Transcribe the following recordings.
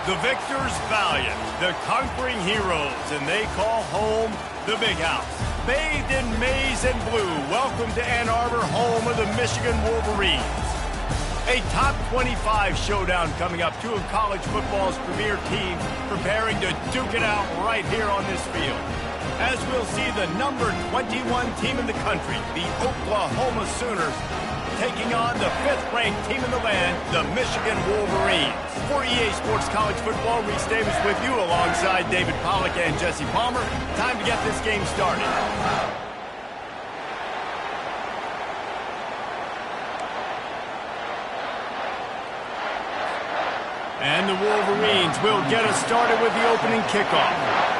The victors valiant, the conquering heroes, and they call home the Big House. Bathed in maize and blue, welcome to Ann Arbor, home of the Michigan Wolverines. A top 25 showdown coming up. Two of college football's premier teams preparing to duke it out right here on this field. As we'll see the number 21 team in the country, the Oklahoma Sooners, taking on the 5th-ranked team in the land, the Michigan Wolverines. For EA Sports College Football, Reese Davis with you alongside David Pollack and Jesse Palmer. Time to get this game started. And the Wolverines will get us started with the opening kickoff.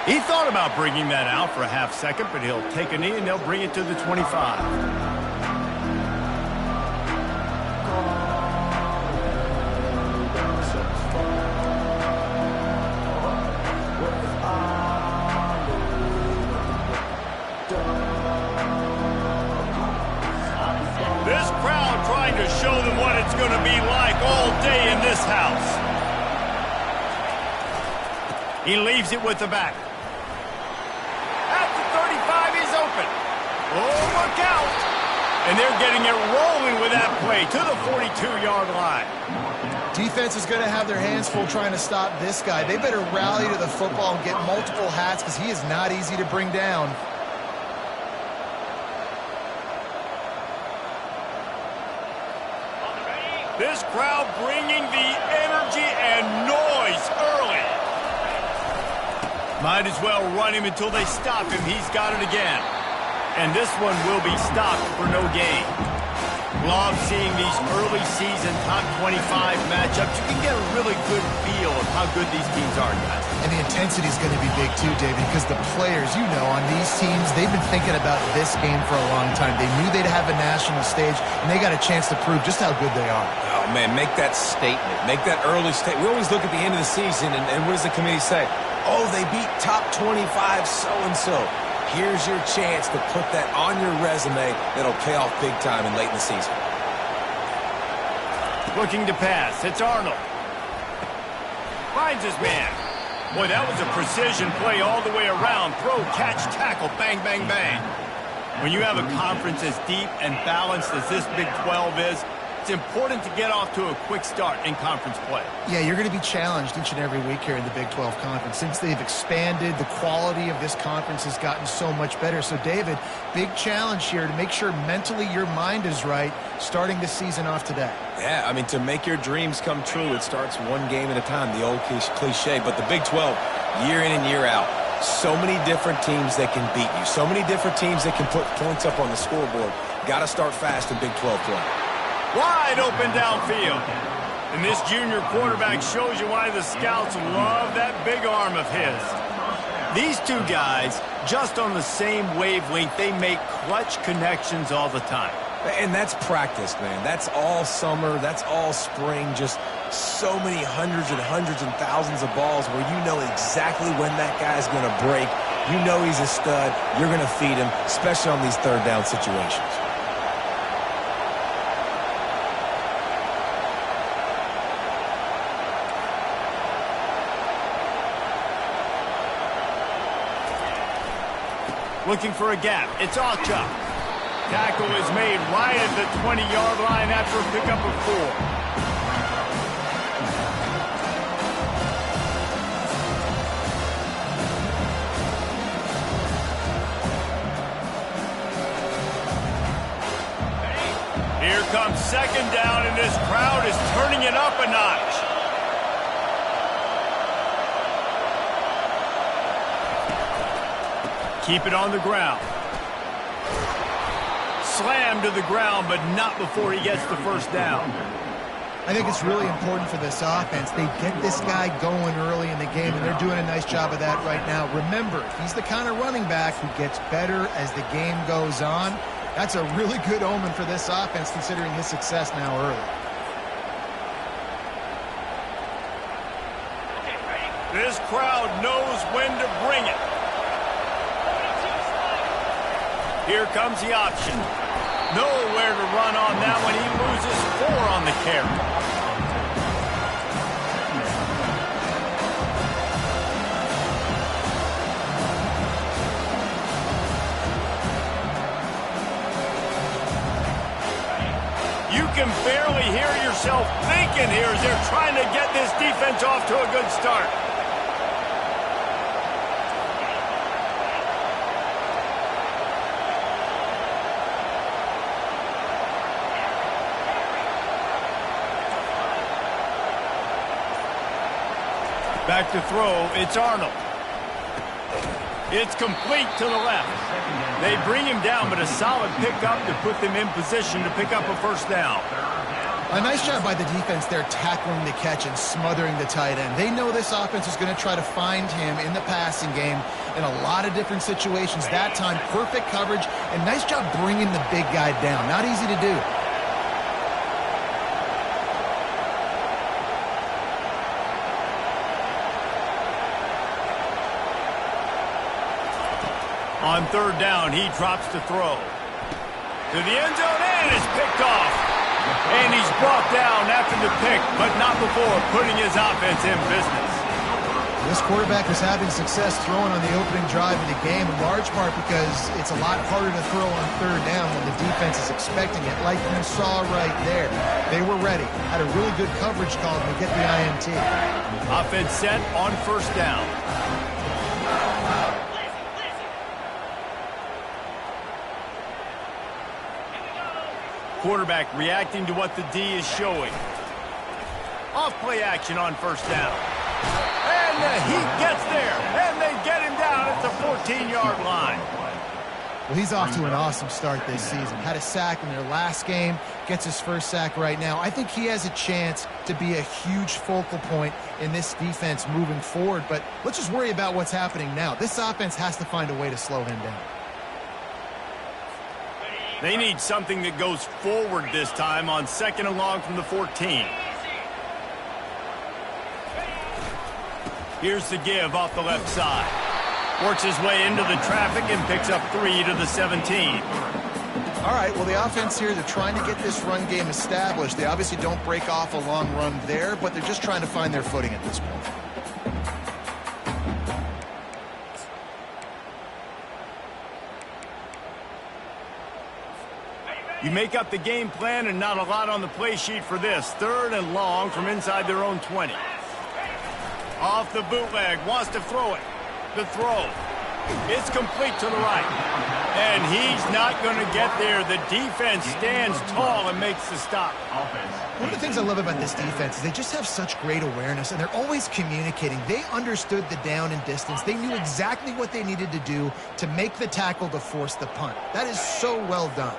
He thought about bringing that out for a half second, but he'll take a knee and they'll bring it to the 25. This crowd trying to show them what it's going to be like all day in this house. He leaves it with the back. Oh, look out! And they're getting it rolling with that play to the 42-yard line. Defense is going to have their hands full trying to stop this guy. They better rally to the football and get multiple hats because he is not easy to bring down. This crowd bringing the energy and noise early. Might as well run him until they stop him. He's got it again. And this one will be stopped for no gain. Love seeing these early season top 25 matchups. You can get a really good feel of how good these teams are, guys. And the intensity is going to be big too, David, because the players, you know, on these teams, they've been thinking about this game for a long time. They knew they'd have a national stage, and they got a chance to prove just how good they are. Oh, man, make that statement. Make that early statement. We always look at the end of the season, and what does the committee say? Oh, they beat top 25 so-and-so. Here's your chance to put that on your resume that'll pay off big time and late in the season. Looking to pass. It's Arnold. Finds his man. Boy, that was a precision play all the way around. Throw, catch, tackle, bang, bang, bang. When you have a conference as deep and balanced as this Big 12 is, it's important to get off to a quick start in conference play. Yeah, you're going to be challenged each and every week here in the Big 12 Conference. Since they've expanded, the quality of this conference has gotten so much better. So, David, big challenge here to make sure mentally your mind is right starting the season off today. Yeah, I mean, to make your dreams come true, it starts one game at a time, the old cliche. But the Big 12, year in and year out, so many different teams that can beat you, so many different teams that can put points up on the scoreboard. Got to start fast in Big 12 play. Wide open downfield. And this junior quarterback shows you why the scouts love that big arm of his. These two guys, just on the same wavelength, they make clutch connections all the time. And that's practice, man. That's all summer. That's all spring. Just so many hundreds and thousands of balls where you know exactly when that guy's going to break. You know he's a stud. You're going to feed him, especially on these third down situations. Looking for a gap. It's Ncaa. Tackle is made right at the 20-yard line after a pickup of 4. Here comes second down, and this crowd is turning it up a notch. Keep it on the ground. Slam to the ground, but not before he gets the first down. I think it's really important for this offense. They get this guy going early in the game, and they're doing a nice job of that right now. Remember, he's the kind of running back who gets better as the game goes on. That's a really good omen for this offense, considering his success now early. This crowd knows when to bring it. Here comes the option. Nowhere to run on that one. He loses 4 on the carry. You can barely hear yourself thinking here as they're trying to get this defense off to a good start. Back to throw, it's R.N.O. It's complete to the left. They bring him down, but a solid pickup to put them in position to pick up a first down. A nice job by the defense there tackling the catch and smothering the tight end. They know this offense is going to try to find him in the passing game in a lot of different situations. That time, perfect coverage, and nice job bringing the big guy down. Not easy to do. On third down, he drops to throw. To the end zone, and it's picked off. And he's brought down after the pick, but not before putting his offense in business. This quarterback was having success throwing on the opening drive of the game, in large part because it's a lot harder to throw on third down when the defense is expecting it, like you saw right there. They were ready, had a really good coverage call to get the INT. Offense set on first down. Quarterback reacting to what the D is showing. Off play action on first down. And he gets there, and they get him down at the 14-yard line. Well, he's off to an awesome start this season. Had a sack in their last game, gets his first sack right now. I think he has a chance to be a huge focal point in this defense moving forward, but let's just worry about what's happening now. This offense has to find a way to slow him down. They need something that goes forward this time on second and long from the 14. Here's the give off the left side. Works his way into the traffic and picks up 3 to the 17. All right, well, the offense here, they're trying to get this run game established. They obviously don't break off a long run there, but they're just trying to find their footing at this point. You make up the game plan and not a lot on the play sheet for this. Third and long from inside their own 20. Off the bootleg, wants to throw it. The throw. It's complete to the right. And he's not going to get there. The defense stands tall and makes the stop. One of the things I love about this defense is they just have such great awareness, and they're always communicating. They understood the down and distance. They knew exactly what they needed to do to make the tackle to force the punt. That is so well done.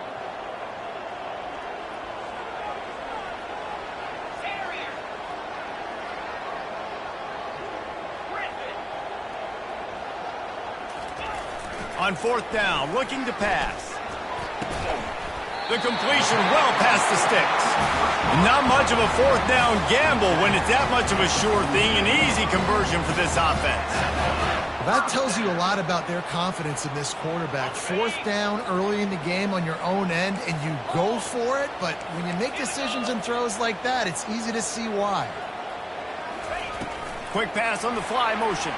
On fourth down, looking to pass. The completion well past the sticks. Not much of a fourth down gamble when it's that much of a sure thing. An easy conversion for this offense. That tells you a lot about their confidence in this quarterback. Fourth down early in the game on your own end, and you go for it, but when you make decisions and throws like that, it's easy to see why. Quick pass on the fly motion.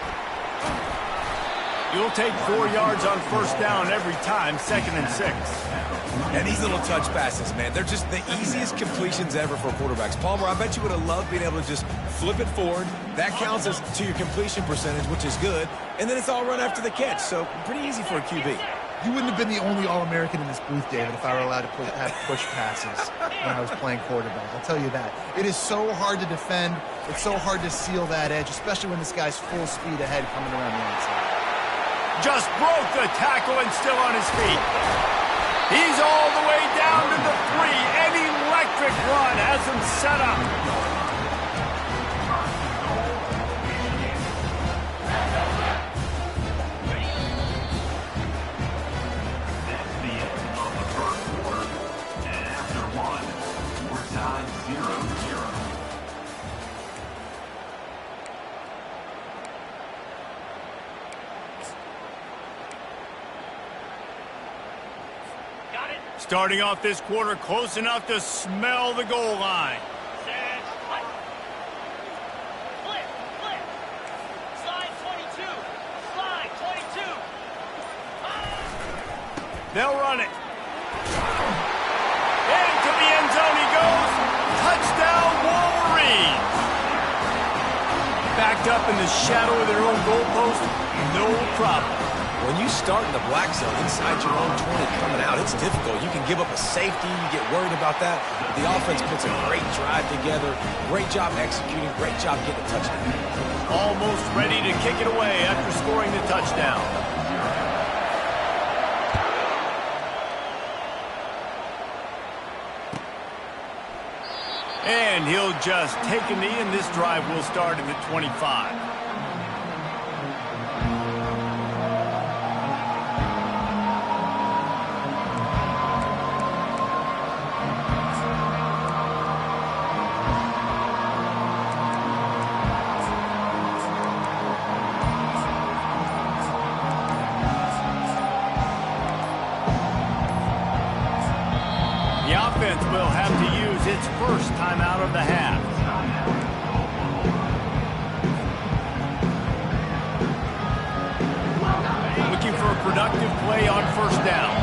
You'll take 4 yards on first down every time, 2nd and 6. And these little touch passes, man, they're just the easiest completions ever for quarterbacks. Palmer, I bet you would have loved being able to just flip it forward. That counts as to your completion percentage, which is good. And then it's all run after the catch, so pretty easy for a QB. You wouldn't have been the only All-American in this booth, David, if I were allowed to have push passes when I was playing quarterback. I'll tell you that. It is so hard to defend. It's so hard to seal that edge, especially when this guy's full speed ahead coming around the outside. Just broke the tackle and still on his feet. He's all the way down to the 3. An electric run has him set up. Starting off this quarter close enough to smell the goal line. Set. Flip. Slide 22. Slide 22. They'll run it. Into the end zone he goes. Touchdown, Wolverines. Backed up in the shadow of their own goalpost, no problem. When you start in the black zone inside your own 20 coming out, it's difficult. You can give up a safety. You get worried about that. The offense puts a great drive together. Great job executing. Great job getting a touchdown. Almost ready to kick it away after scoring the touchdown. And he'll just take a knee, and this drive will start at the 25. The offense will have to use its first time out of the half. Looking for a productive play on first down.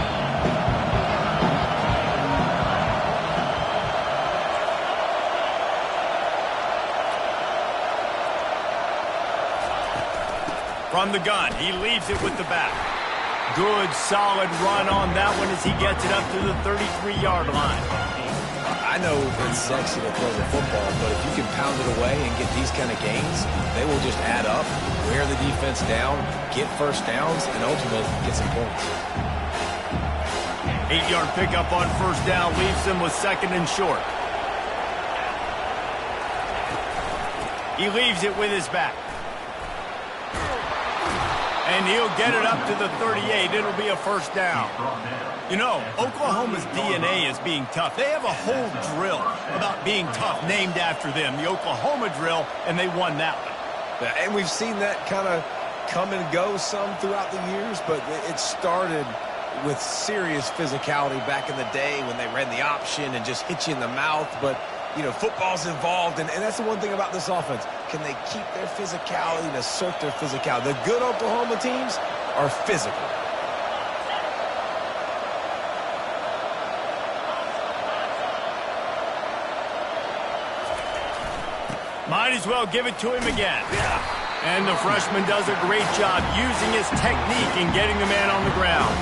From the gun, he leaves it with the back. Good, solid run on that one as he gets it up to the 33-yard line. I know it's sexy to throw the football, but if you can pound it away and get these kind of gains, they will just add up, wear the defense down, get first downs, and ultimately get some points. 8-yard pickup on first down leaves him with second and short. He leaves it with his back. And he'll get it up to the 38. It'll be a first down. You know, Oklahoma's DNA is being tough. They have a whole drill about being tough named after them, the Oklahoma drill, and they won that one. And we've seen that kind of come and go some throughout the years, but it started with serious physicality back in the day when they ran the option and just hit you in the mouth. But, you know, football's involved, and that's the one thing about this offense. Can they keep their physicality and assert their physicality? The good Oklahoma teams are physical. Might as well give it to him again. And the freshman does a great job using his technique and getting the man on the ground.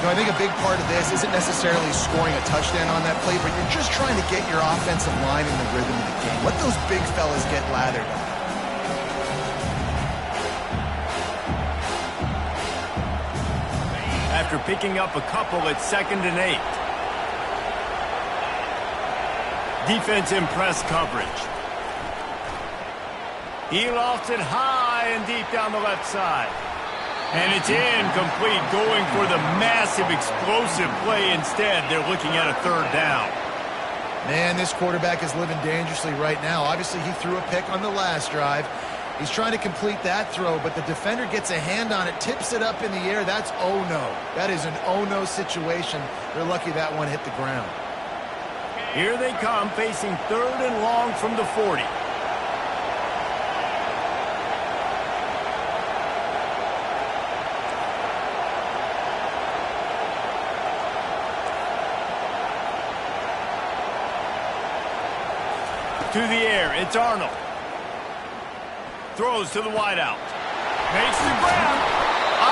You know, I think a big part of this isn't necessarily scoring a touchdown on that play, but you're just trying to get your offensive line in the rhythm of the game. Let those big fellas get lathered up. After picking up a couple at 2nd and 8. Defense in press coverage. He lofts it high and deep down the left side. And it's incomplete, going for the massive, explosive play instead. They're looking at a third down. Man, this quarterback is living dangerously right now. Obviously, he threw a pick on the last drive. He's trying to complete that throw, but the defender gets a hand on it, tips it up in the air. That's oh-no. That is an oh-no situation. They're lucky that one hit the ground. Here they come, facing 3rd and long from the 40. To the air, it's R.N.O. Throws to the wideout. Makes the grab.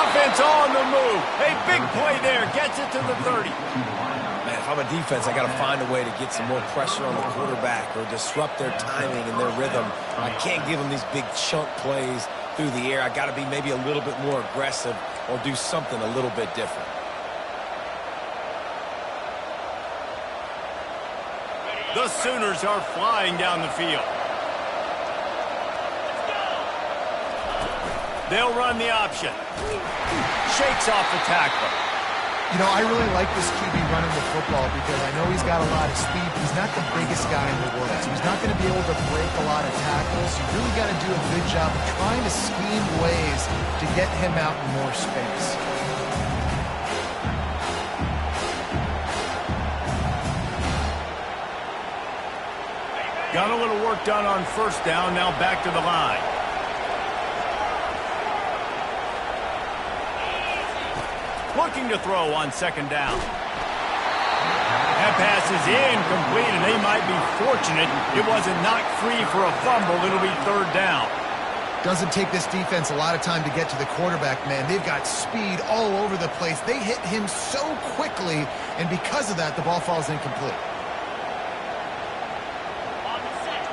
Offense on the move. A big play there. Gets it to the 30. Man, if I'm a defense, I got to find a way to get some more pressure on the quarterback or disrupt their timing and their rhythm. I can't give them these big chunk plays through the air. I got to be maybe a little bit more aggressive or do something a little bit different. The Sooners are flying down the field. They'll run the option. Shakes off the tackler. You know, I really like this QB running the football because I know he's got a lot of speed. He's not the biggest guy in the world, so he's not going to be able to break a lot of tackles. You really got to do a good job of trying to scheme ways to get him out in more space. Got a little work done on first down, now back to the line. Looking to throw on second down. That pass is incomplete, and they might be fortunate it wasn't knocked free for a fumble. It'll be third down. Doesn't take this defense a lot of time to get to the quarterback, man. They've got speed all over the place. They hit him so quickly, and because of that, the ball falls incomplete.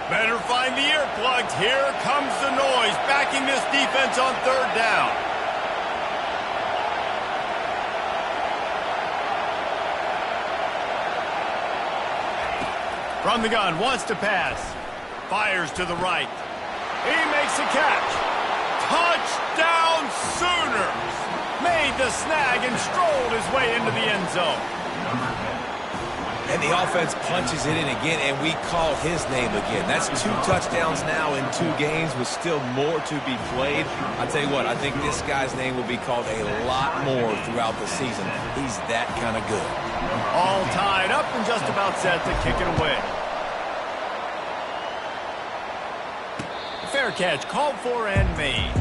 Better find the earplugs. Here comes the noise, backing this defense on third down. From the gun, wants to pass. Fires to the right. He makes a catch. Touchdown Sooners! Made the snag and strolled his way into the end zone. And the offense punches it in again, and we call his name again. That's 2 touchdowns now in 2 games with still more to be played. I tell you what, I think this guy's name will be called a lot more throughout the season. He's that kind of good. All tied up and just about set to kick it away. Fair catch called for and made.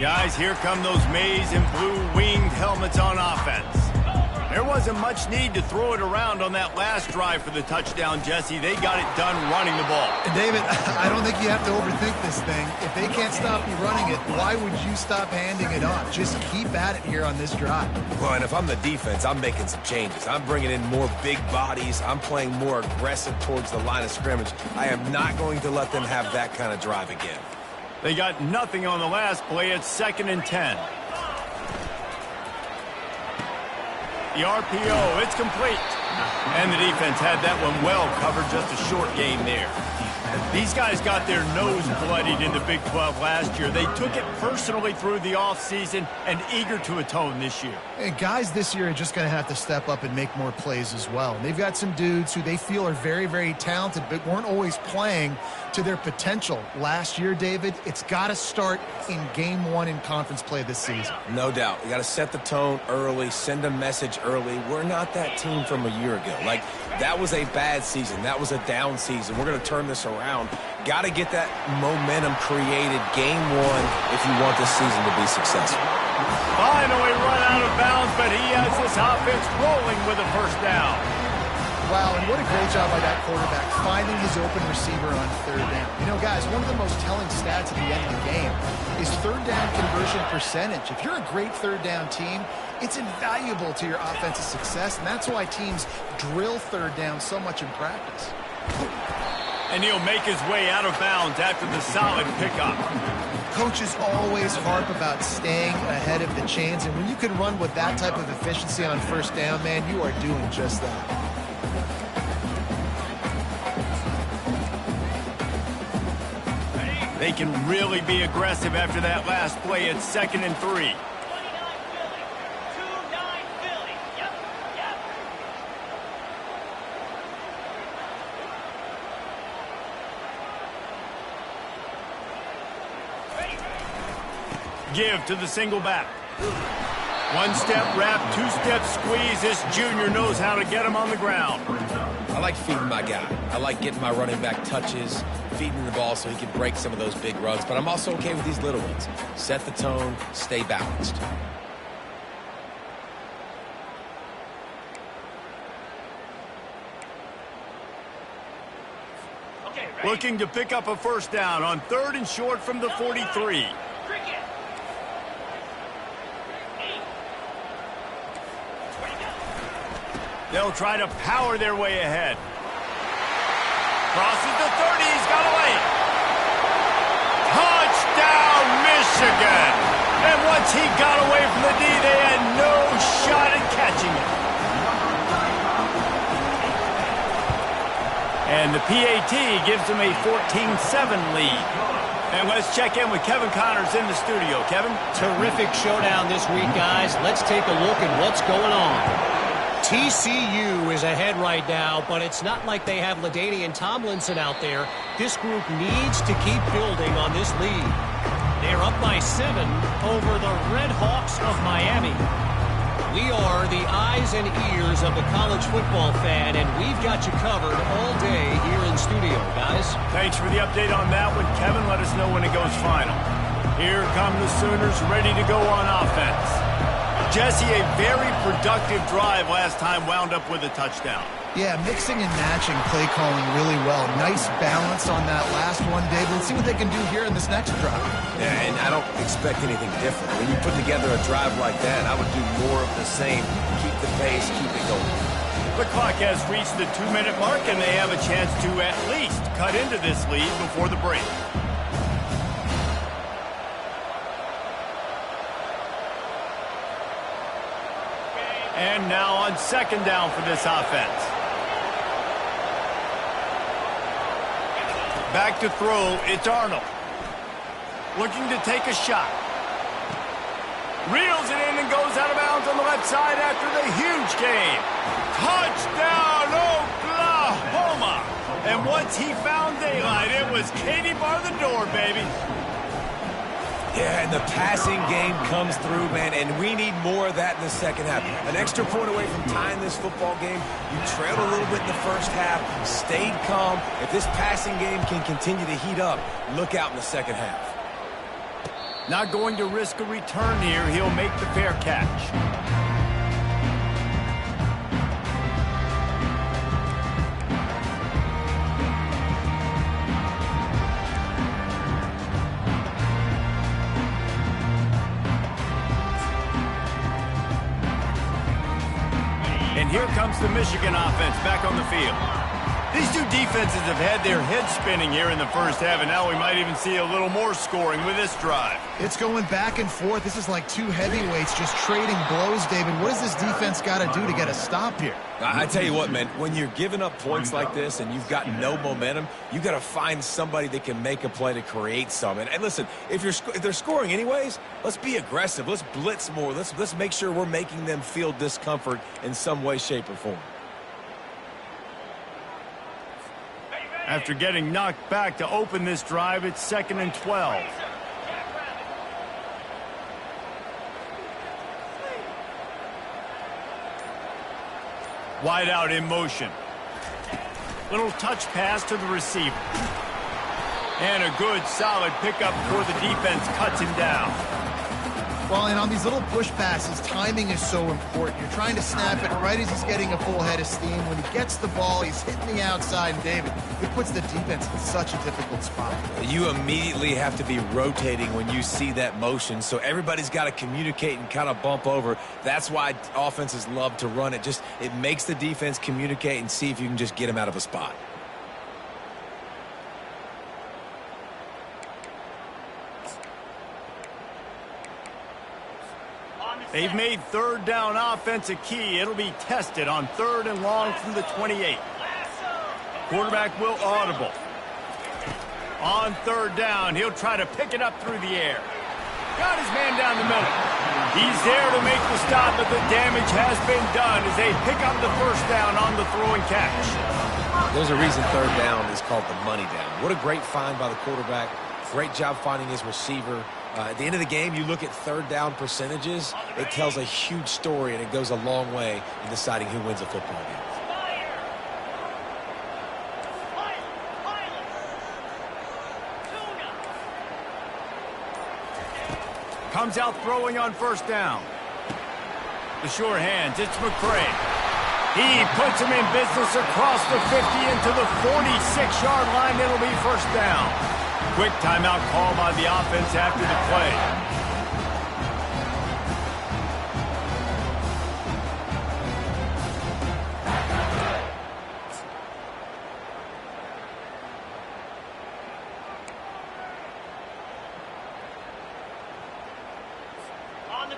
Guys, here come those maize and blue winged helmets on offense. There wasn't much need to throw it around on that last drive for the touchdown, Jesse. They got it done running the ball. And David, I don't think you have to overthink this thing. If they can't stop you running it, why would you stop handing it off? Just keep at it here on this drive. Well, and if I'm the defense, I'm making some changes. I'm bringing in more big bodies. I'm playing more aggressive towards the line of scrimmage. I am not going to let them have that kind of drive again. They got nothing on the last play. It's 2nd and 10. The RPO, it's complete. And the defense had that one well covered, just a short game there. These guys got their nose bloodied in the Big 12 last year. They took it personally through the offseason and eager to atone this year. And guys this year are just going to have to step up and make more plays as well. They've got some dudes who they feel are very, very talented but weren't always playing to their potential. Last year, David, it's got to start in game 1 in conference play this season. No doubt. You got to set the tone early, send a message early. We're not that team from a year ago. Like, that was a bad season. That was a down season. We're going to turn this around. Got to get that momentum created game 1 if you want this season to be successful. Finally run out of bounds, but he has this offense rolling with a first down. Wow, and what a great job by that quarterback finding his open receiver on third down. You know, guys, one of the most telling stats at the end of the game is third down conversion percentage. If you're a great third down team, it's invaluable to your offensive success, and that's why teams drill third down so much in practice. And he'll make his way out of bounds after the solid pickup. Coaches always harp about staying ahead of the chains, and when you can run with that type of efficiency on first down, man, you are doing just that. They can really be aggressive after that last play. It's 2nd and 3. 29 Philly. 2-9 Philly. Yep. Give to the single back. 1-step wrap, 2-step squeeze. This junior knows how to get him on the ground. I like feeding my guy. I like getting my running back touches, feeding the ball so he can break some of those big runs. But I'm also okay with these little ones. Set the tone, stay balanced. Okay, ready? Looking to pick up a first down on 3rd and short from the 43. Cricket. 8. They'll try to power their way ahead. Crosses the 30. He's got away. Touchdown, Michigan. And once he got away from the D, they had no shot at catching it. And the PAT gives them a 14-7 lead. And let's check in with Kevin Connors in the studio. Kevin? Terrific showdown this week, guys. Let's take a look at what's going on. TCU is ahead right now, but it's not like they have LaDainian Tomlinson out there. This group needs to keep building on this lead. They're up by 7 over the Red Hawks of Miami. We are the eyes and ears of the college football fan, and we've got you covered all day here in studio, guys. Thanks for the update on that one, Kevin. Let us know when it goes final. Here come the Sooners ready to go on offense. Jesse, a very productive drive last time wound up with a touchdown. Yeah, mixing and matching play calling really well. Nice balance on that last one, David. Let's see what they can do here in this next drive. Yeah, and I don't expect anything different. When you put together a drive like that, I would do more of the same. Keep the pace, keep it going. The clock has reached the 2-minute mark, and they have a chance to at least cut into this lead before the break. And now on second down for this offense. Back to throw, it's R.N.O. Looking to take a shot. Reels it in and goes out of bounds on the left side after the huge gain. Touchdown, Oklahoma! And once he found daylight, it was Katie bar the door, baby. Yeah, and the passing game comes through, man, and we need more of that in the second half. An extra point away from tying this football game. You trailed a little bit in the first half, stayed calm. If this passing game can continue to heat up, look out in the second half. Not going to risk a return here. He'll make the fair catch. And here comes the Michigan offense back on the field. These two defenses have had their heads spinning here in the first half, and now we might even see a little more scoring with this drive. It's going back and forth. This is like two heavyweights just trading blows, David. What does this defense got to do to get a stop here? I tell you what, man, when you're giving up points like this and you've got no momentum, you got to find somebody that can make a play to create some. And listen, if they're scoring anyways, let's be aggressive. Let's blitz more. Let's make sure we're making them feel discomfort in some way, shape, or form. After getting knocked back to open this drive, it's 2nd and 12. Wide out in motion. Little touch pass to the receiver. And a good, solid pickup before the defense cuts him down. Well, and on these little push passes, timing is so important. You're trying to snap it right as he's getting a full head of steam. When he gets the ball, he's hitting the outside, and David, it puts the defense in such a difficult spot. You immediately have to be rotating when you see that motion, so everybody's got to communicate and kind of bump over. That's why offenses love to run it. It makes the defense communicate and see if you can just get him out of a spot. They've made third down offense a key. It'll be tested on 3rd and long from the 28. Quarterback will audible. On 3rd down, he'll try to pick it up through the air. Got his man down the middle. He's there to make the stop, but the damage has been done as they pick up the 1st down on the throw and catch. There's a reason 3rd down is called the money down. What a great find by the quarterback. Great job finding his receiver. At the end of the game, you look at 3rd down percentages, it tells a huge story, and it goes a long way in deciding who wins a football game. Comes out throwing on 1st down. The sure hands, it's McCray. He puts him in business across the 50 into the 46-yard line. It'll be 1st down. Quick timeout call by the offense after the play.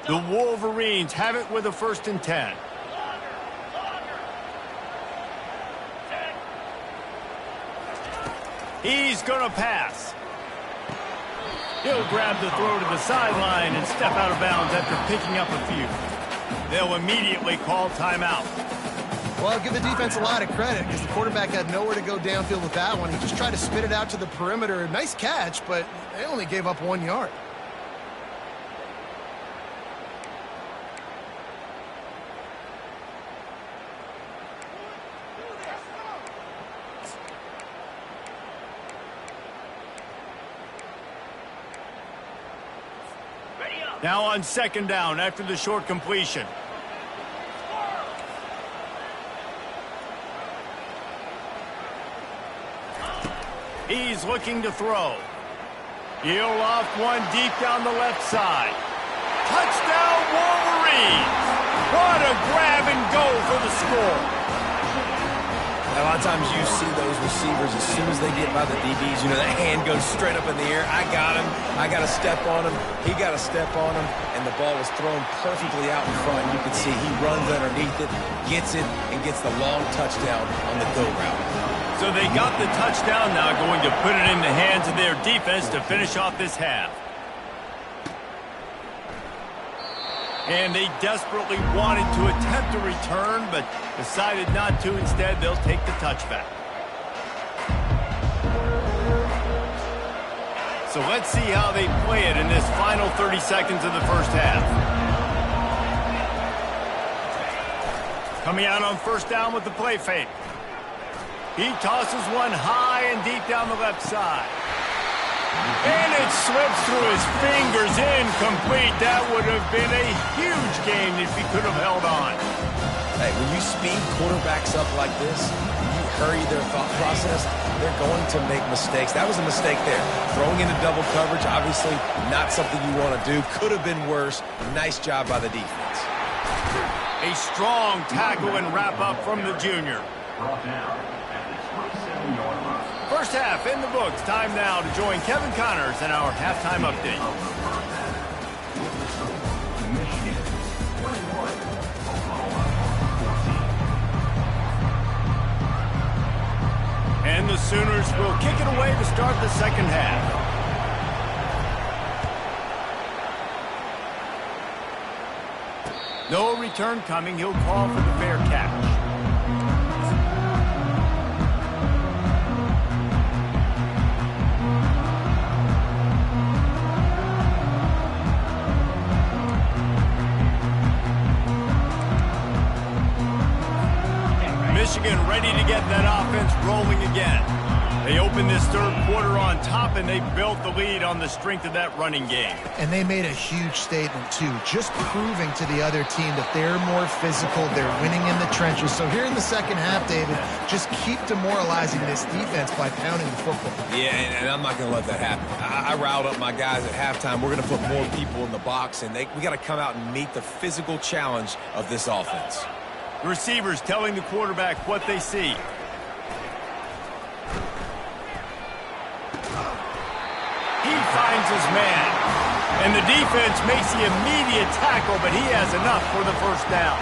The Wolverines have it with a 1st and 10. He's going to pass. He'll grab the throw to the sideline and step out of bounds after picking up a few. They'll immediately call timeout. Well, I'll give the defense a lot of credit because the quarterback had nowhere to go downfield with that one. He just tried to spit it out to the perimeter. Nice catch, but they only gave up 1 yard. Now on second down after the short completion. He's looking to throw. He'll loft one deep down the left side. Touchdown Wolverines! What a grab and go for the score. A lot of times you see those receivers, as soon as they get by the DBs, you know, that hand goes straight up in the air. I got him. I got to step on him. He got to step on him. And the ball was thrown perfectly out in front. You can see he runs underneath it, gets it, and gets the long touchdown on the go route. So they got the touchdown, now going to put it in the hands of their defense to finish off this half. And they desperately wanted to attempt a return, but decided not to. Instead, they'll take the touchback. So let's see how they play it in this final 30 seconds of the first half. Coming out on first down with the play fake. He tosses one high and deep down the left side. And it slips through his fingers, incomplete. That would have been a huge gain if he could have held on. Hey, when you speed quarterbacks up like this, you hurry their thought process, they're going to make mistakes. That was a mistake there. Throwing into double coverage, obviously not something you want to do. Could have been worse. Nice job by the defense. A strong tackle and wrap-up from the junior. First half in the books. Time now to join Kevin Connors in our halftime update. And the Sooners will kick it away to start the second half. No return coming. He'll call for the fair catch. Michigan ready to get that offense rolling again. They opened this third quarter on top, and they built the lead on the strength of that running game. And they made a huge statement, too, just proving to the other team that they're more physical, they're winning in the trenches. So here in the second half, David, just keep demoralizing this defense by pounding the football. Yeah, and I'm not going to let that happen. I riled up my guys at halftime. We're going to put more people in the box, and we got to come out and meet the physical challenge of this offense. The receivers telling the quarterback what they see. He finds his man. And the defense makes the immediate tackle, but he has enough for the first down.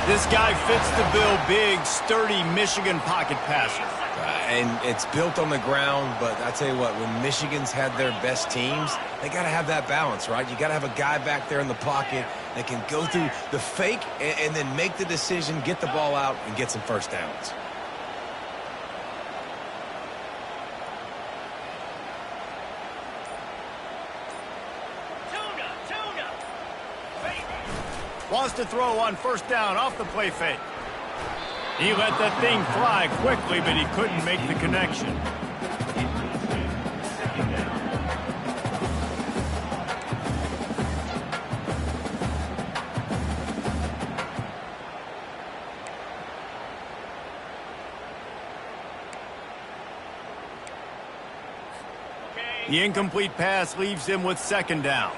This guy fits the bill, big, sturdy Michigan pocket passer. And it's built on the ground, but I tell you what, when Michigan's had their best teams, they got to have that balance, right? You got to have a guy back there in the pocket that can go through the fake and then make the decision, get the ball out, and get some first downs. Wants to throw on first down off the play fake. He let that thing fly quickly, but he couldn't make the connection. The incomplete pass leaves him with second down.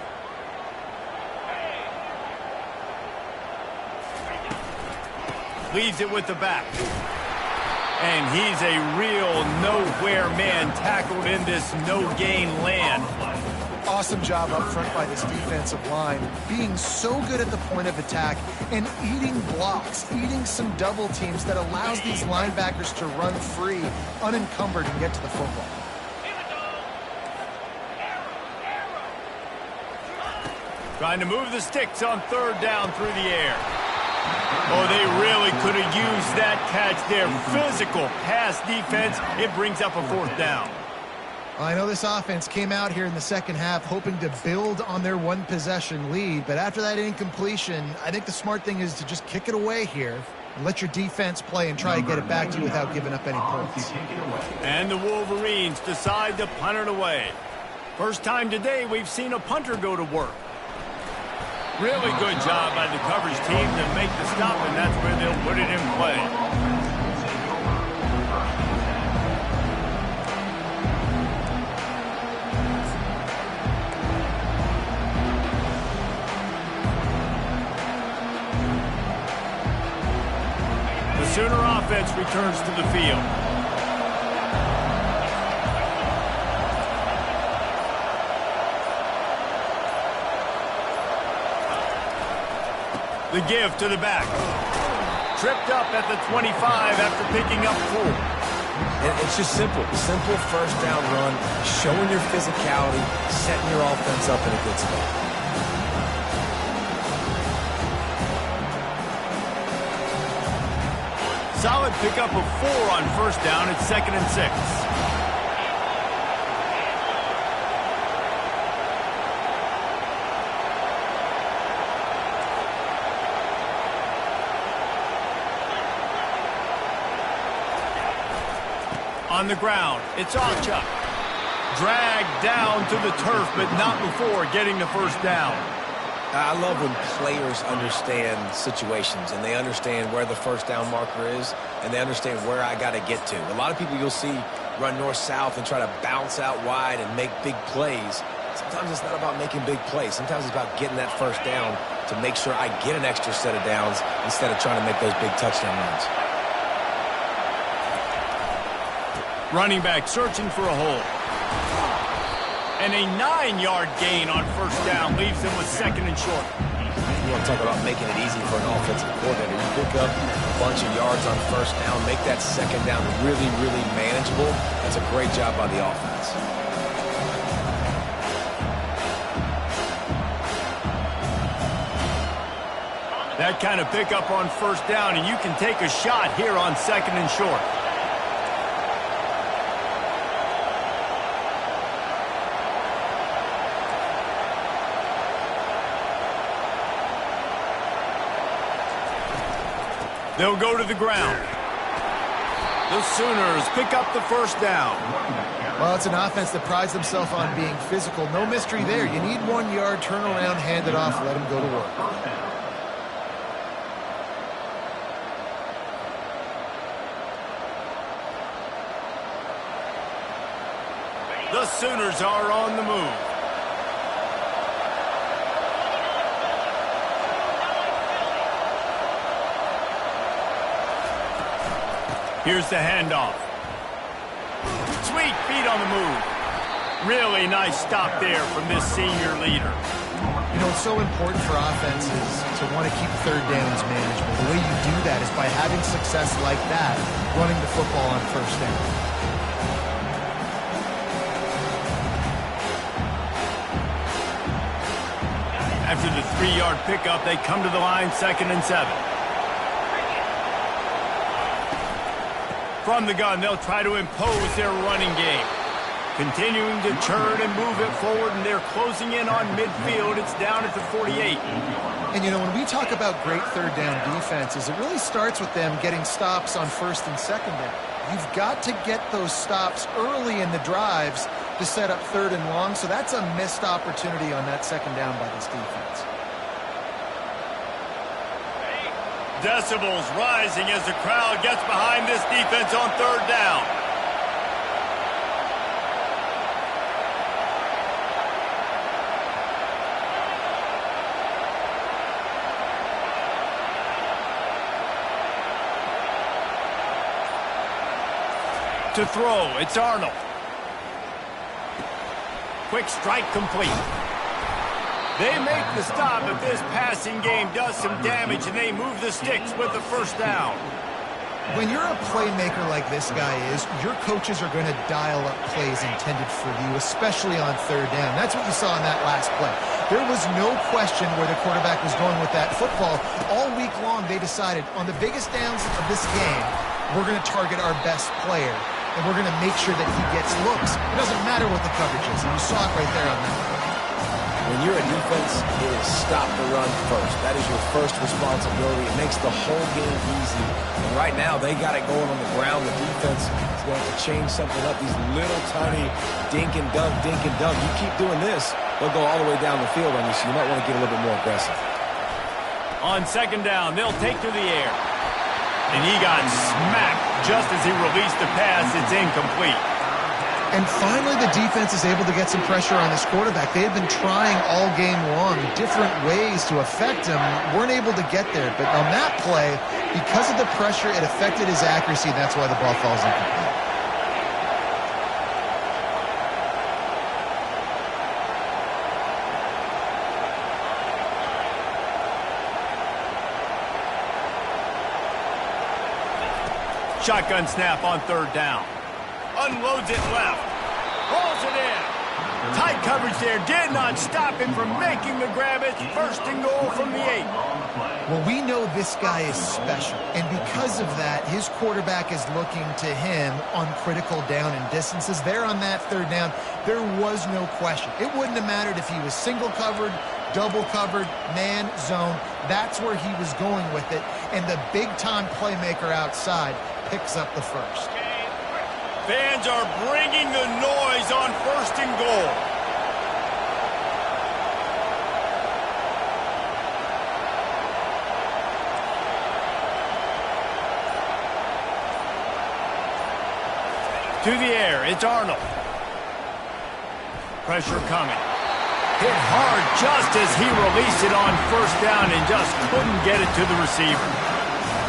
Leads it with the back. And he's a real nowhere man tackled in this no-gain land. Awesome job up front by this defensive line, being so good at the point of attack and eating blocks, eating some double teams that allows these linebackers to run free, unencumbered, and get to the football. Trying to move the sticks on third down through the air. Oh, they really could have used that catch there. Physical pass defense. It brings up a 4th down. Well, I know this offense came out here in the second half hoping to build on their one-possession lead, but after that incompletion, I think the smart thing is to just kick it away here and let your defense play and try and get it back to you without giving up any points. And the Wolverines decide to punt it away. First time today we've seen a punter go to work. Really good job by the coverage team to make the stop, and that's where they'll put it in play. The Sooner offense returns to the field. The give to the back. Tripped up at the 25 after picking up 4. And it's just simple. Simple first down run, showing your physicality, setting your offense up in a good spot. Solid pickup of 4 on first down at 2nd and 6. On the ground, it's Ncaa. Dragged down to the turf, but not before getting the first down. I love when players understand situations and they understand where the first down marker is and they understand where I got to get to. A lot of people you'll see run north-south and try to bounce out wide and make big plays. Sometimes it's not about making big plays. Sometimes it's about getting that first down to make sure I get an extra set of downs instead of trying to make those big touchdown runs. Running back searching for a hole. And a 9-yard gain on first down leaves him with 2nd and short. You want to talk about making it easy for an offensive coordinator. You pick up a bunch of yards on first down, make that 2nd down really, really manageable. That's a great job by the offense. That kind of pickup on first down, and you can take a shot here on 2nd and short. They'll go to the ground. The Sooners pick up the first down. Well, it's an offense that prides themselves on being physical. No mystery there. You need 1 yard, turn around, hand it off, let them go to work. The Sooners are on the move. Here's the handoff. Sweet feet on the move. Really nice stop there from this senior leader. You know, it's so important for offenses to want to keep third downs manageable. The way you do that is by having success like that, running the football on first down. After the 3-yard pickup, they come to the line 2nd and 7. From the gun, they'll try to impose their running game. Continuing to turn and move it forward, and they're closing in on midfield. It's down at the 48. And, you know, when we talk about great third down defenses, it really starts with them getting stops on first and second down. You've got to get those stops early in the drives to set up 3rd and long, so that's a missed opportunity on that 2nd down by this defense. Decibels rising as the crowd gets behind this defense on 3rd down. To throw, it's R.N.O. Quick strike complete. They make the stop, but this passing game does some damage, and they move the sticks with the first down. When you're a playmaker like this guy is, your coaches are going to dial up plays intended for you, especially on third down. That's what you saw in that last play. There was no question where the quarterback was going with that football. All week long, they decided on the biggest downs of this game, we're going to target our best player, and we're going to make sure that he gets looks. It doesn't matter what the coverage is, and you saw it right there on that play. When you're a defense, it is stop the run first. That is your first responsibility. It makes the whole game easy. And right now, they got it going on the ground. The defense is going to have to change something up. These little tiny dink and dunk, dink and dunk. You keep doing this, they'll go all the way down the field on you, so you might want to get a little bit more aggressive. On second down, they'll take to the air. And he got smacked just as he released the pass. It's incomplete. And finally, the defense is able to get some pressure on this quarterback. They had been trying all game long different ways to affect him, weren't able to get there. But on that play, because of the pressure, it affected his accuracy. That's why the ball falls incomplete. Shotgun snap on third down. Unloads it left. Rolls it in. Tight coverage there. Did not stop him from making the grab. It's first and goal from the 8. Well, we know this guy is special. And because of that, his quarterback is looking to him on critical down and distances. There on that third down, there was no question. It wouldn't have mattered if he was single covered, double covered, man, zone. That's where he was going with it. And the big-time playmaker outside picks up the first. Fans are bringing the noise on first and goal. To the air, it's R.N.O. Pressure coming. Hit hard just as he released it on first down and just couldn't get it to the receiver.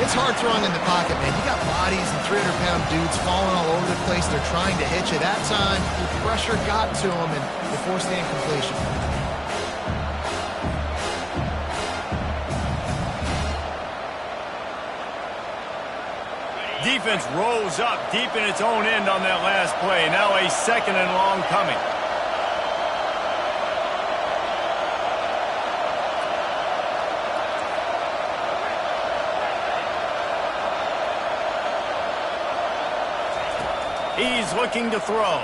It's hard throwing in the pocket, man. You got bodies and 300-pound dudes falling all over the place. They're trying to hit you. That time, the pressure got to them, and they forced the incompletion. Defense rose up deep in its own end on that last play. Now a second and long coming. He's looking to throw.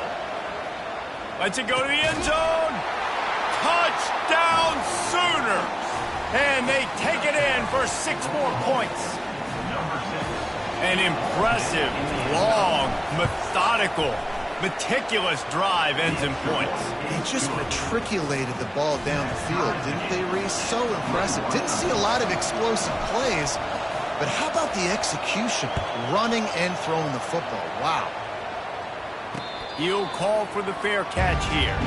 Lets it go to the end zone. Touchdown Sooners. And they take it in for 6 more points. An impressive, long, methodical, meticulous drive ends in points. They just matriculated the ball down the field, didn't they, Reese? So impressive. Didn't see a lot of explosive plays, but how about the execution? Running and throwing the football. Wow. He'll call for the fair catch here.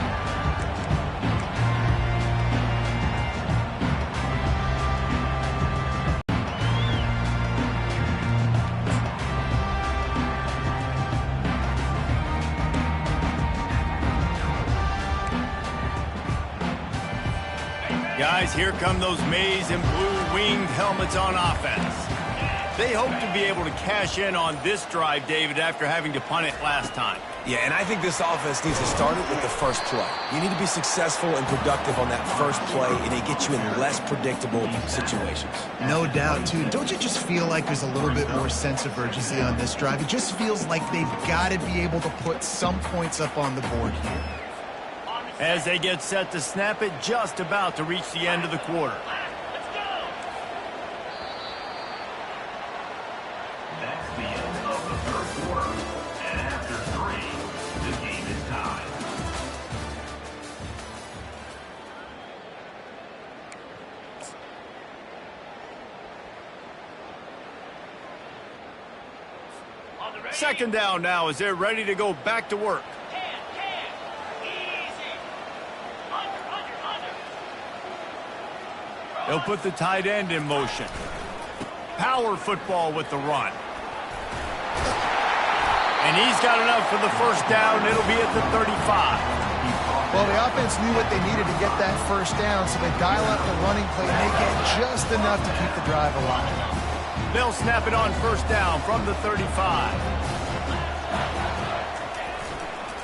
Guys, here come those maize and blue winged helmets on offense. They hope to be able to cash in on this drive, David, after having to punt it last time. Yeah, and I think this offense needs to start it with the first play. You need to be successful and productive on that first play, and it gets you in less predictable situations. No doubt, too. Don't you just feel like there's a little bit more sense of urgency on this drive? It just feels like they've got to be able to put some points up on the board here. As they get set to snap it, just about to reach the end of the quarter. That's the end of the third quarter. And after 3, the game is tied. Second down now as they're ready to go back to work. They'll put the tight end in motion. Power football with the run. And he's got enough for the first down. It'll be at the 35. Well, the offense knew what they needed to get that first down, so they dial up the running play, and they get just enough to keep the drive alive. They'll snap it on first down from the 35.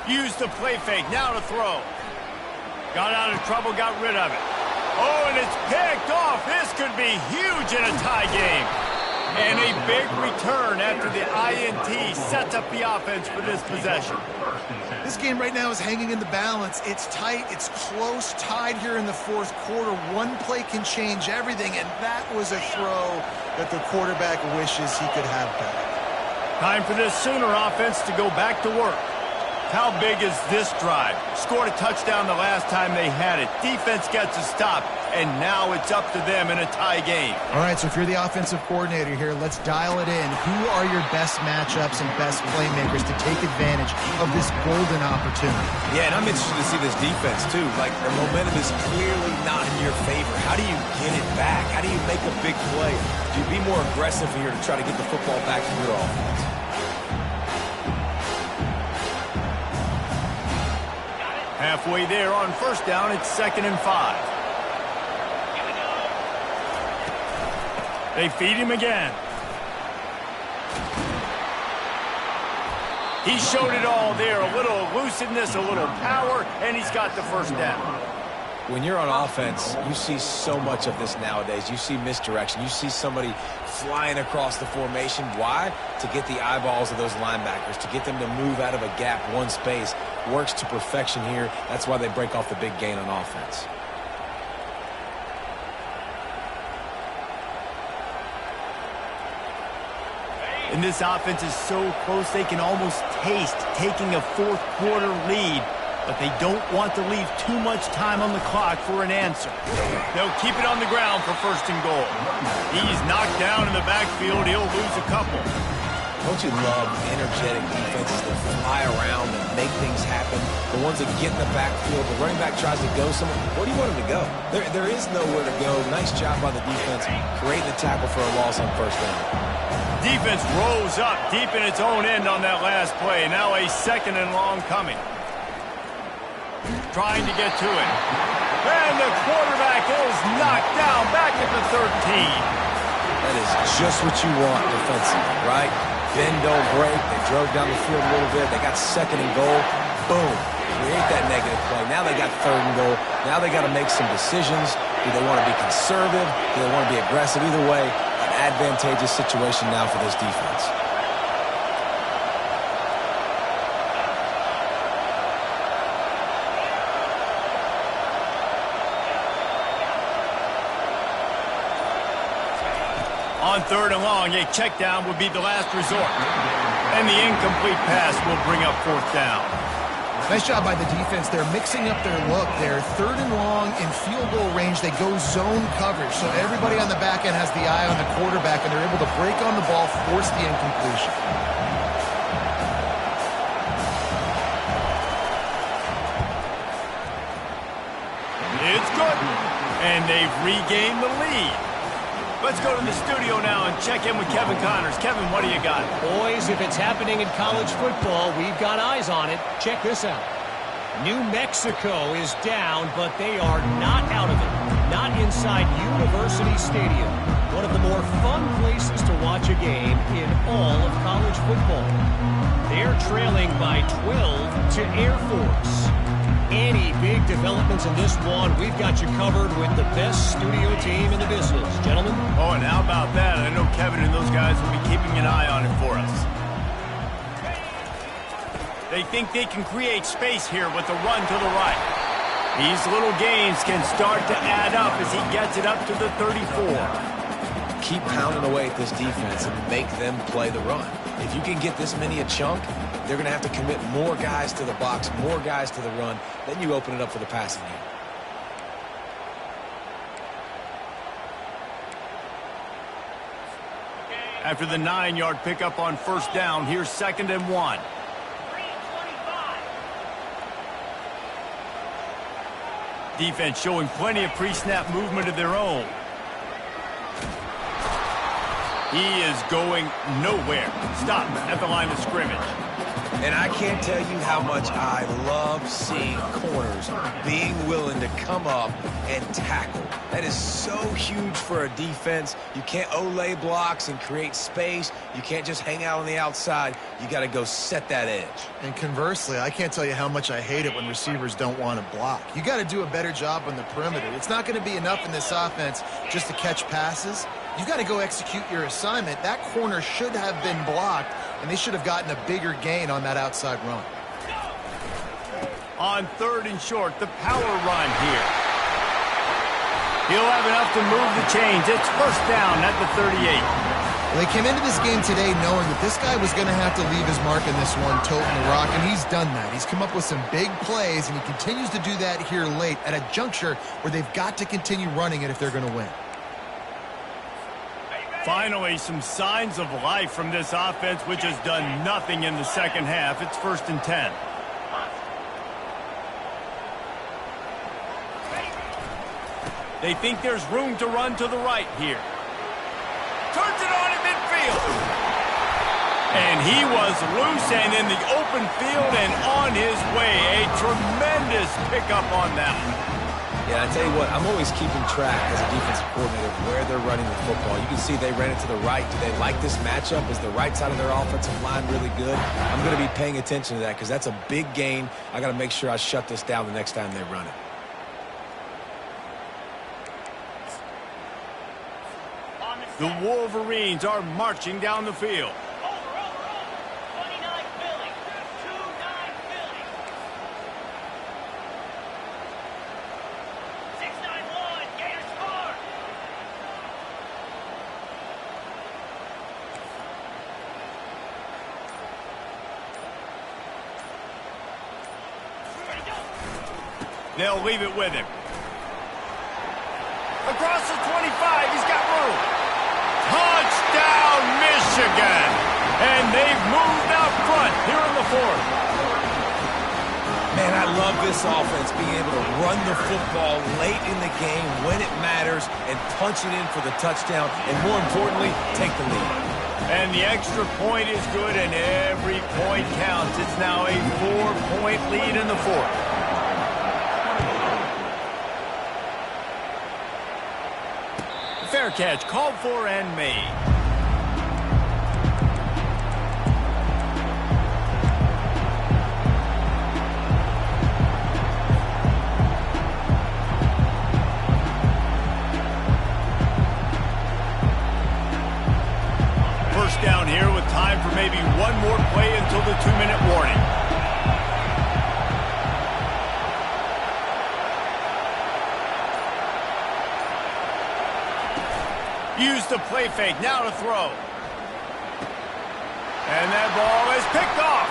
Use the play fake, now to throw. Got out of trouble, got rid of it. Oh, and it's picked off. This could be huge in a tie game. And a big return after the INT sets up the offense for this possession. This game right now is hanging in the balance. It's tight, it's close, tied here in the fourth quarter. One play can change everything, and that was a throw that the quarterback wishes he could have back. Time for this Sooner offense to go back to work. How big is this drive? Scored a touchdown the last time they had it. Defense gets a stop, and now it's up to them in a tie game. All right, so if you're the offensive coordinator here, let's dial it in. Who are your best matchups and best playmakers to take advantage of this golden opportunity? Yeah, and I'm interested to see this defense, too. Like, the momentum is clearly not in your favor. How do you get it back? How do you make a big play? Do you be more aggressive here to try to get the football back to your offense? Halfway there on first down, it's 2nd and 5. They feed him again. He showed it all there. A little elusiveness, a little power, and he's got the first down. When you're on offense, you see so much of this nowadays. You see misdirection. You see somebody flying across the formation. Why? To get the eyeballs of those linebackers, to get them to move out of a gap, one space. Works to perfection here. That's why they break off the big gain on offense. And this offense is so close they can almost taste taking a fourth quarter lead, but they don't want to leave too much time on the clock for an answer. They'll keep it on the ground for 1st and goal. He's knocked down in the backfield. He'll lose a couple. Don't you love energetic defenses that fly around and make things happen? The ones that get in the backfield, the running back tries to go somewhere. Where do you want him to go? There is nowhere to go. Nice job by the defense, creating the tackle for a loss on first down. Defense rolls up deep in its own end on that last play. Now a 2nd and long coming. Trying to get to it. And the quarterback is knocked down back at the 13. That is just what you want defensively, right? Bend, don't break. They drove down the field a little bit. They got 2nd and goal. Boom. Create that negative play. Now they got 3rd and goal. Now they got to make some decisions. Do they want to be conservative? Do they want to be aggressive? Either way, an advantageous situation now for this defense. On 3rd and long, a check down would be the last resort. And the incomplete pass will bring up 4th down. Nice job by the defense. They're mixing up their look. They're 3rd and long in field goal range. They go zone coverage. So everybody on the back end has the eye on the quarterback, and they're able to break on the ball, force the incompletion. It's good. And they've regained the lead. Let's go to the studio now and check in with Kevin Connors. Kevin, what do you got? Boys, if it's happening in college football, we've got eyes on it. Check this out. New Mexico is down, but they are not out of it. Not inside University Stadium, one of the more fun places to watch a game in all of college football. They're trailing by 12 to Air Force. Any big developments in this one, we've got you covered with the best studio team in the business. Gentlemen? Oh, and how about that? I know Kevin and those guys will be keeping an eye on it for us. They think they can create space here with the run to the right. These little gains can start to add up as he gets it up to the 34. Keep pounding away at this defense and make them play the run. If you can get this many a chunk, they're going to have to commit more guys to the box, more guys to the run. Then you open it up for the passing game. After the 9-yard pickup on 1st down, here's 2nd and 1. Defense showing plenty of pre-snap movement of their own. He is going nowhere. Stop at the line of scrimmage. And I can't tell you how much I love seeing corners being willing to come up and tackle. That is so huge for a defense. You can't olay blocks and create space. You can't just hang out on the outside. You got to go set that edge. And conversely, I can't tell you how much I hate it when receivers don't want to block. You got to do a better job on the perimeter. It's not going to be enough in this offense just to catch passes. You got to go execute your assignment. That corner should have been blocked, and they should have gotten a bigger gain on that outside run. On 3rd and short, the power run here. He'll have enough to move the chains. It's first down at the 38. Well, they came into this game today knowing that this guy was going to have to leave his mark in this one, toting the rock, and he's done that. He's come up with some big plays, and he continues to do that here late at a juncture where they've got to continue running it if they're going to win. Finally, some signs of life from this offense, which has done nothing in the second half. It's 1st and 10. They think there's room to run to the right here. Turns it on in midfield. And he was loose and in the open field and on his way. A tremendous pickup on that one. Yeah, I tell you what, I'm always keeping track as a defensive coordinator of where they're running the football. You can see they ran it to the right. Do they like this matchup? Is the right side of their offensive line really good? I'm going to be paying attention to that because that's a big gain. I got to make sure I shut this down the next time they run it. The Wolverines are marching down the field. They'll leave it with him. Across the 25, he's got room. Touchdown, Michigan! And they've moved out front here in the 4th. Man, I love this offense, being able to run the football late in the game when it matters and punch it in for the touchdown, and more importantly, take the lead. And the extra point is good, and every point counts. It's now a 4-point lead in the 4th. Fair catch, called for and made. First down here with time for maybe one more play until the 2-minute warning. Use the play fake, now to throw. And that ball is picked off.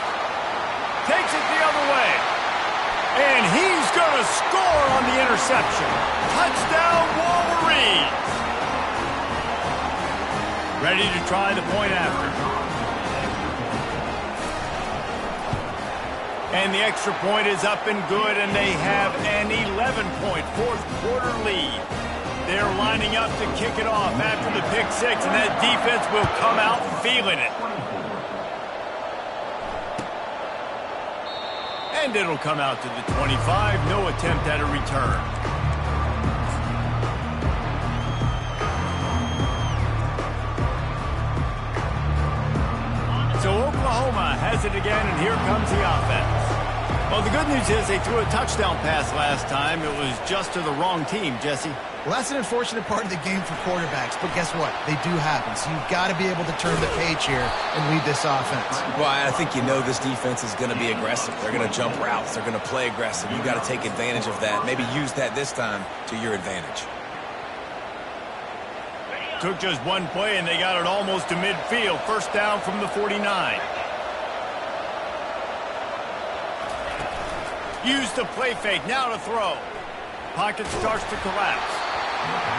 Takes it the other way. And he's going to score on the interception. Touchdown, Wolverines. Ready to try the point after. And the extra point is up and good, and they have an 11-point fourth-quarter lead. They're lining up to kick it off after the pick six, and that defense will come out feeling it. And it'll come out to the 25. No attempt at a return. So Oklahoma has it again, and here comes the offense. Well, the good news is they threw a touchdown pass last time. It was just to the wrong team, Jesse. Well, that's an unfortunate part of the game for quarterbacks, but guess what? They do happen, so you've got to be able to turn the page here and lead this offense. Well, I think you know this defense is going to be aggressive. They're going to jump routes. They're going to play aggressive. You've got to take advantage of that. Maybe use that this time to your advantage. Took just one play, and they got it almost to midfield. First down from the 49. Use the play fake, now to throw. Pocket starts to collapse.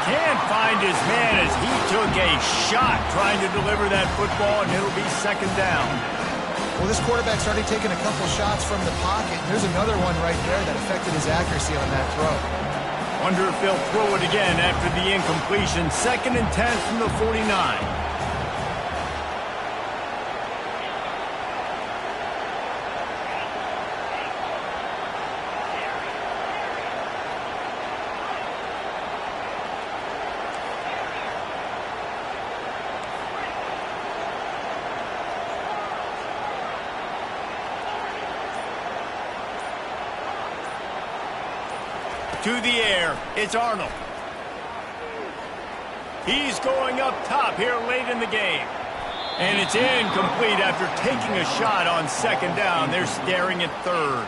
Can't find his man as he took a shot trying to deliver that football, and it'll be second down. Well, this quarterback's already taken a couple shots from the pocket. There's another one right there that affected his accuracy on that throw. Wonder if they'll throw it again after the incompletion. 2nd and 10 from the 49. To the air, it's R.N.O. He's going up top here late in the game. And it's incomplete after taking a shot on second down. They're staring at third.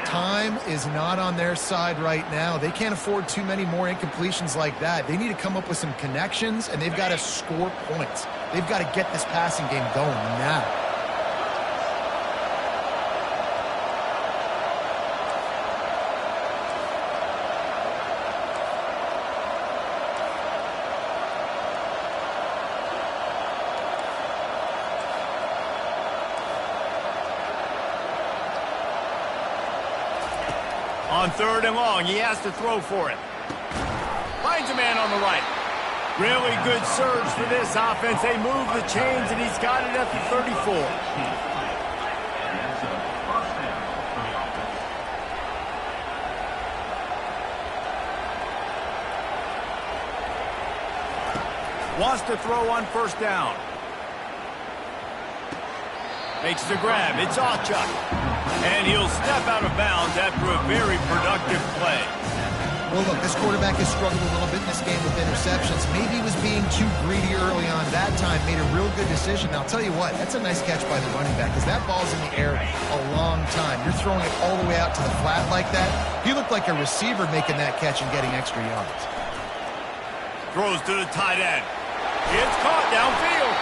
Time is not on their side right now. They can't afford too many more incompletions like that. They need to come up with some connections, and they've got to score points. They've got to get this passing game going now. On third and long, he has to throw for it. Finds a man on the right. Really good surge for this offense. They move the chains, and he's got it at the 34. Wants to throw on first down. Makes the grab. It's Ncaa. And he'll step out of bounds after a very productive play. Well, look, this quarterback has struggled a little bit in this game with interceptions. Maybe he was being too greedy early on. That time made a real good decision. Now, I'll tell you what, that's a nice catch by the running back because that ball's in the air a long time. You're throwing it all the way out to the flat like that. He looked like a receiver making that catch and getting extra yards. Throws to the tight end. It's caught downfield.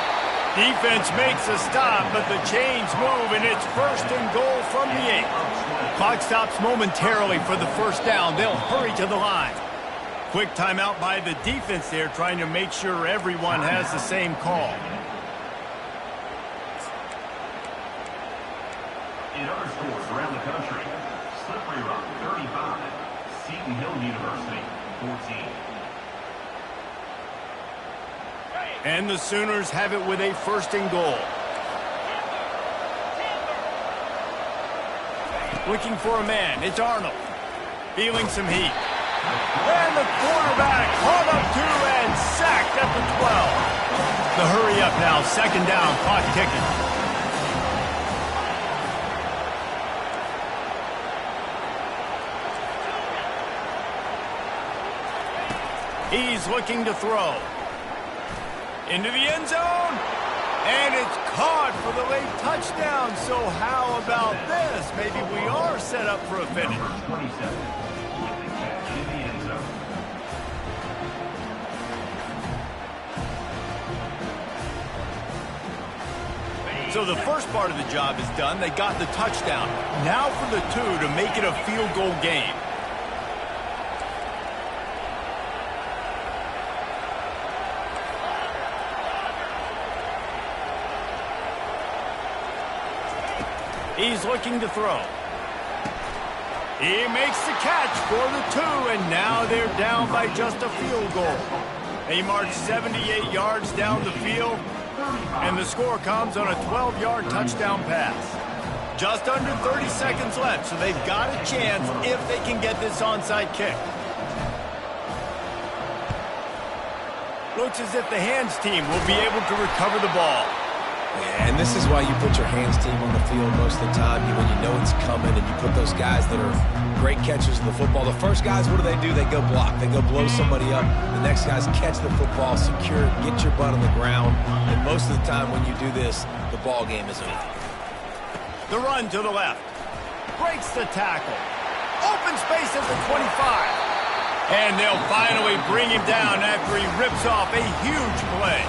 Defense makes a stop, but the chains move, and it's first and goal from the 8. Clock stops momentarily for the first down. They'll hurry to the line. Quick timeout by the defense there, trying to make sure everyone has the same call. In other schools around the country, Slippery Rock 35, Seton Hill University 14. And the Sooners have it with a first and goal. Looking for a man. It's R.N.O. Feeling some heat. And the quarterback caught up to and sacked at the 12. The hurry up now. Second down. Clock ticking. He's looking to throw. Into the end zone, and it's caught for the late touchdown. So how about this? Maybe we are set up for a finish. Number 27 with the catch in the end zone. So the first part of the job is done. They got the touchdown. Now for the 2 to make it a field goal game. He's looking to throw. He makes the catch for the 2, and now they're down by just a field goal. They march 78 yards down the field, and the score comes on a 12-yard touchdown pass. Just under 30 seconds left, so they've got a chance if they can get this onside kick. Looks as if the hands team will be able to recover the ball. Yeah, and this is why you put your hands team on the field most of the time when you know it's coming, and you put those guys that are great catchers of the football. The first guys, what do? They go block. They go blow somebody up. The next guys catch the football, secure it, get your butt on the ground. And most of the time when you do this, the ball game is over. The run to the left. Breaks the tackle. Open space at the 25. And they'll finally bring him down after he rips off a huge play.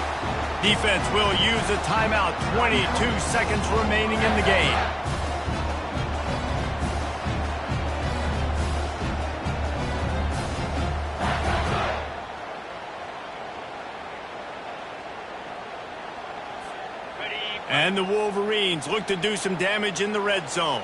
Defense will use a timeout. 22 seconds remaining in the game. And the Wolverines look to do some damage in the red zone.